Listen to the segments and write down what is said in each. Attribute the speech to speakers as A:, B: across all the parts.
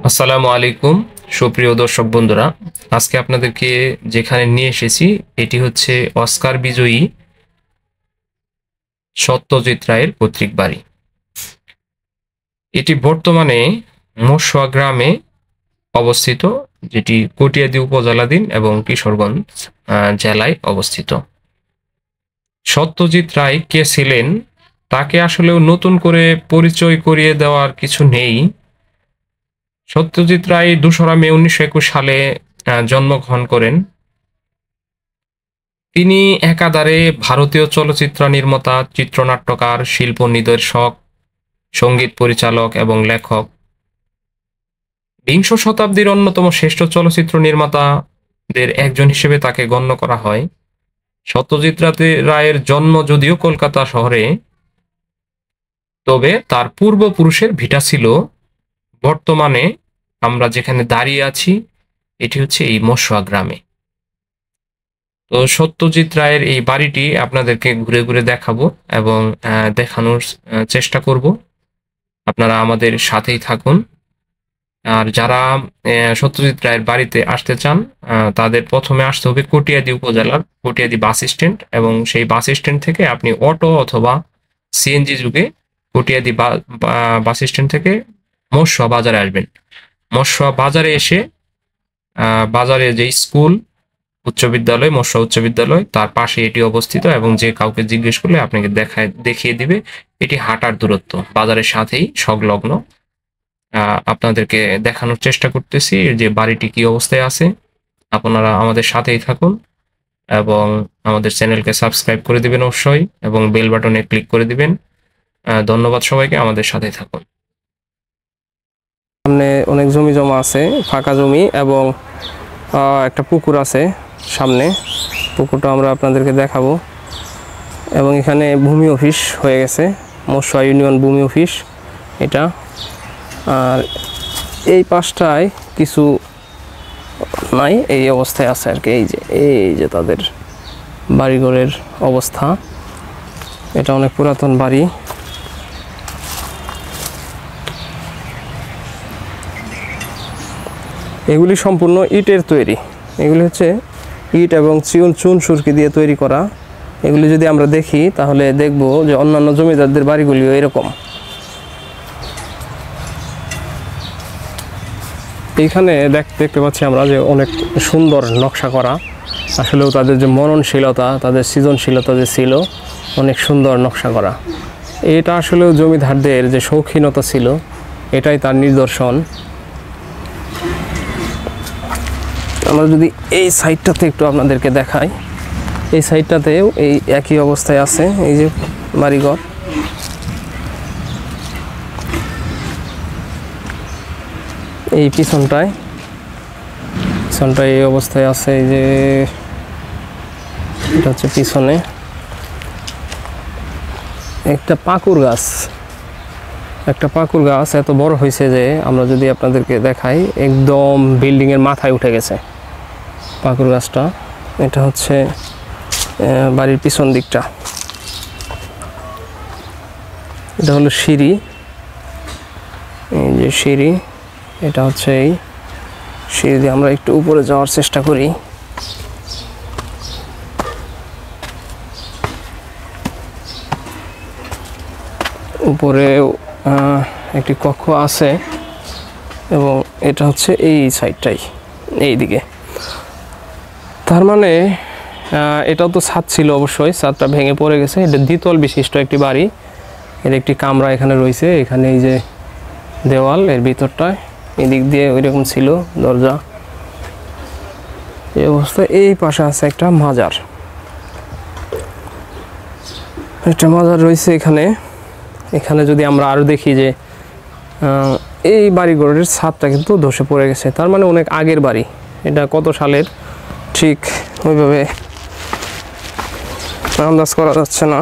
A: আসসালামু আলাইকুম সুপ্রিয় দর্শক বন্ধুরা, আজকে আপনাদেরকে যেখানে নিয়ে এসেছি এটি হচ্ছে অস্কার বিজয়ী সত্যজিৎ রায়ের পৈতৃক বাড়ি। এটি বর্তমানে মশুয়া গ্রামে অবস্থিত, যেটি কটিয়াদী উপজেলাধীন এবং কিশোরগঞ্জ জেলায় অবস্থিত। সত্যজিৎ রায় কে ছিলেন তাকে আসলেও নতুন করে পরিচয় করিয়ে দেওয়ার কিছু নেই। সত্যজিৎ রায় ২রা মে ১৯২১ সালে জন্মগ্রহণ করেন। তিনি একাধারে ভারতীয় চলচ্চিত্র নির্মাতা, চিত্রনাট্যকার, শিল্প নির্দেশক, সঙ্গীত পরিচালক এবং লেখক। বিংশ শতাব্দীর অন্যতম শ্রেষ্ঠ চলচ্চিত্র নির্মাতাদের একজন হিসেবে তাকে গণ্য করা হয়। সত্যজিৎ রায়ের জন্ম যদিও কলকাতা শহরে, তবে তার পূর্বপুরুষের ভিটা ছিল বর্তমানে আমরা যেখানে দাঁড়িয়ে আছি, এটি হচ্ছে এই মশুয়া গ্রামে। তো সত্যজিৎ রায়ের এই বাড়িটি আপনাদেরকে ঘুরে ঘুরে দেখাবো এবং দেখানোর চেষ্টা করব। আপনারা আমাদের সাথেই থাকুন। আর যারা সত্যজিৎ রায়ের বাড়িতে আসতে চান তাদের প্রথমে আসতে হবে কটিয়াদী উপজেলার কটিয়াদী বাস স্ট্যান্ড, এবং সেই বাস স্ট্যান্ড থেকে আপনি অটো অথবা সিএনজি যুগে কটিয়াদী বাস স্ট্যান্ড থেকে মশুয়া বাজারে আসবেন। মশুয়া বাজারে এসে বাজারে যে স্কুল, উচ্চ বিদ্যালয়, মশুয়া উচ্চ বিদ্যালয়, তার পাশে এটি অবস্থিত, এবং যে কাউকে জিজ্ঞেস করলে আপনাকে দেখিয়ে দিবে। এটি হাঁটার দূরত্ব, বাজারের সাথেই সংলগ্ন। আপনাদেরকে দেখানোর চেষ্টা করতেছি যে বাড়িটি কি অবস্থায় আছে। আপনারা আমাদের সাথেই থাকুন এবং আমাদের চ্যানেলকে সাবস্ক্রাইব করে দিবেন অবশ্যই, এবং বেল বাটনে ক্লিক করে দিবেন। ধন্যবাদ সবাইকে, আমাদের সাথেই থাকুন।
B: সামনে অনেক জমি জমা আছে, ফাঁকা জমি, এবং একটা পুকুর আছে সামনে। পুকুরটা আমরা আপনাদেরকে দেখাবো। এবং এখানে ভূমি অফিস হয়ে গেছে, মশুয়া ইউনিয়ন ভূমি অফিস এটা। আর এই পাশটায় কিছু নাই, এই অবস্থায় আছে আর কি। এই যে তাদের বাড়িঘরের অবস্থা, এটা অনেক পুরাতন বাড়ি। এগুলি সম্পূর্ণ ইটের তৈরি। এগুলি হচ্ছে ইট এবং চুন সুরকি দিয়ে তৈরি করা। এগুলি যদি আমরা দেখি তাহলে দেখব যে অন্যান্য জমিদারদের বাড়িগুলিও এরকম। এইখানে দেখতে পাচ্ছি আমরা যে অনেক সুন্দর নকশা করা। আসলেও তাদের যে মননশীলতা, তাদের সৃজনশীলতা যে ছিল, অনেক সুন্দর নকশা করা। এটা আসলেও জমিদারদের যে শৌখিনতা ছিল, এটাই তার নিদর্শন। আমরা যদি এই সাইডটাতে একটু আপনাদেরকে দেখাই, এই সাইডটাতেও এই একই অবস্থায় আছে। এই যে বাড়িঘর, এই পিছনটায় এই অবস্থায় আছে। এই যে এটা হচ্ছে পিছনে একটা পাকুর গাছ, এত বড় হয়েছে যে আমরা যদি আপনাদেরকে দেখাই, একদম বিল্ডিংয়ের মাথায় উঠে গেছে পাকুর গাছটা। এটা হচ্ছে বাড়ির পিছন দিকটা। এটা হলো সিঁড়ি, এই যে সিঁড়ি। এটা হচ্ছে এই সিঁড়ি দিয়ে আমরা একটু উপরে যাওয়ার চেষ্টা করি। উপরে একটি কক্ষ আছে, এবং এটা হচ্ছে এই সাইডটাই, এই দিকে। তার মানে এটাও তো ছাদ ছিল, অবশ্যই ছাদটা ভেঙে পড়ে গেছে। এটা দ্বিতল বিশিষ্ট একটি বাড়ি। এর একটি কামরা এখানে রয়েছে। এখানে এই যে দেওয়াল, এর ভিতরটায় এদিক দিয়ে ওইরকম ছিল দরজা। এই অবস্থায় এই পাশে আছে একটা মাজার, রয়েছে এখানে। এখানে যদি আমরা আরও দেখি যে এই বাড়িঘরের ছাদটা কিন্তু ধসে পড়ে গেছে। তার মানে অনেক আগের বাড়ি। এটা কত সালের ঠিক ওইভাবে আন্দাজ করা যাচ্ছে না।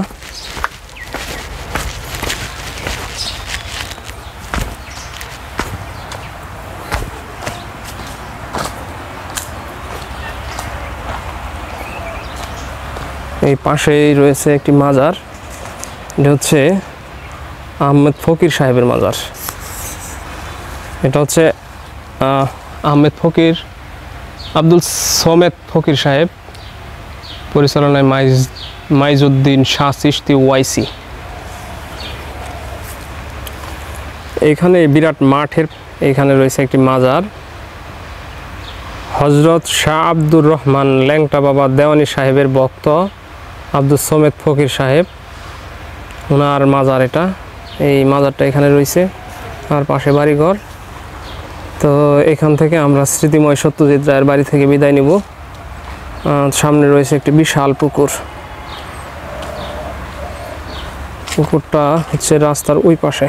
B: এই পাশেই রয়েছে একটি মাজার। এটা হচ্ছে আহমেদ ফকির সাহেবের মাজার। এটা হচ্ছে আহমেদ ফকির, আব্দুল সমেদ ফকির সাহেব, পরিচালনায় মাইজউদ্দিন শাহ চিশতি ওয়াইসি। এইখানে বিরাট মাঠের এইখানে রয়েছে একটি মাজার। হজরত শাহ আব্দুর রহমান ল্যাংটা বাবা দেওয়ানি সাহেবের ভক্ত আব্দুল সমেদ ফকির সাহেব, ওনার মাজার এটা। এই মাজারটা এখানে রয়েছে, আর পাশে বাড়িঘর। তো এখান থেকে আমরা স্মৃতিময় সত্যজিৎ রায়ের বাড়ি থেকে বিদায় নিব। সামনে রয়েছে একটি বিশাল পুকুর। পুকুরটা হচ্ছে রাস্তার ওই পাশে।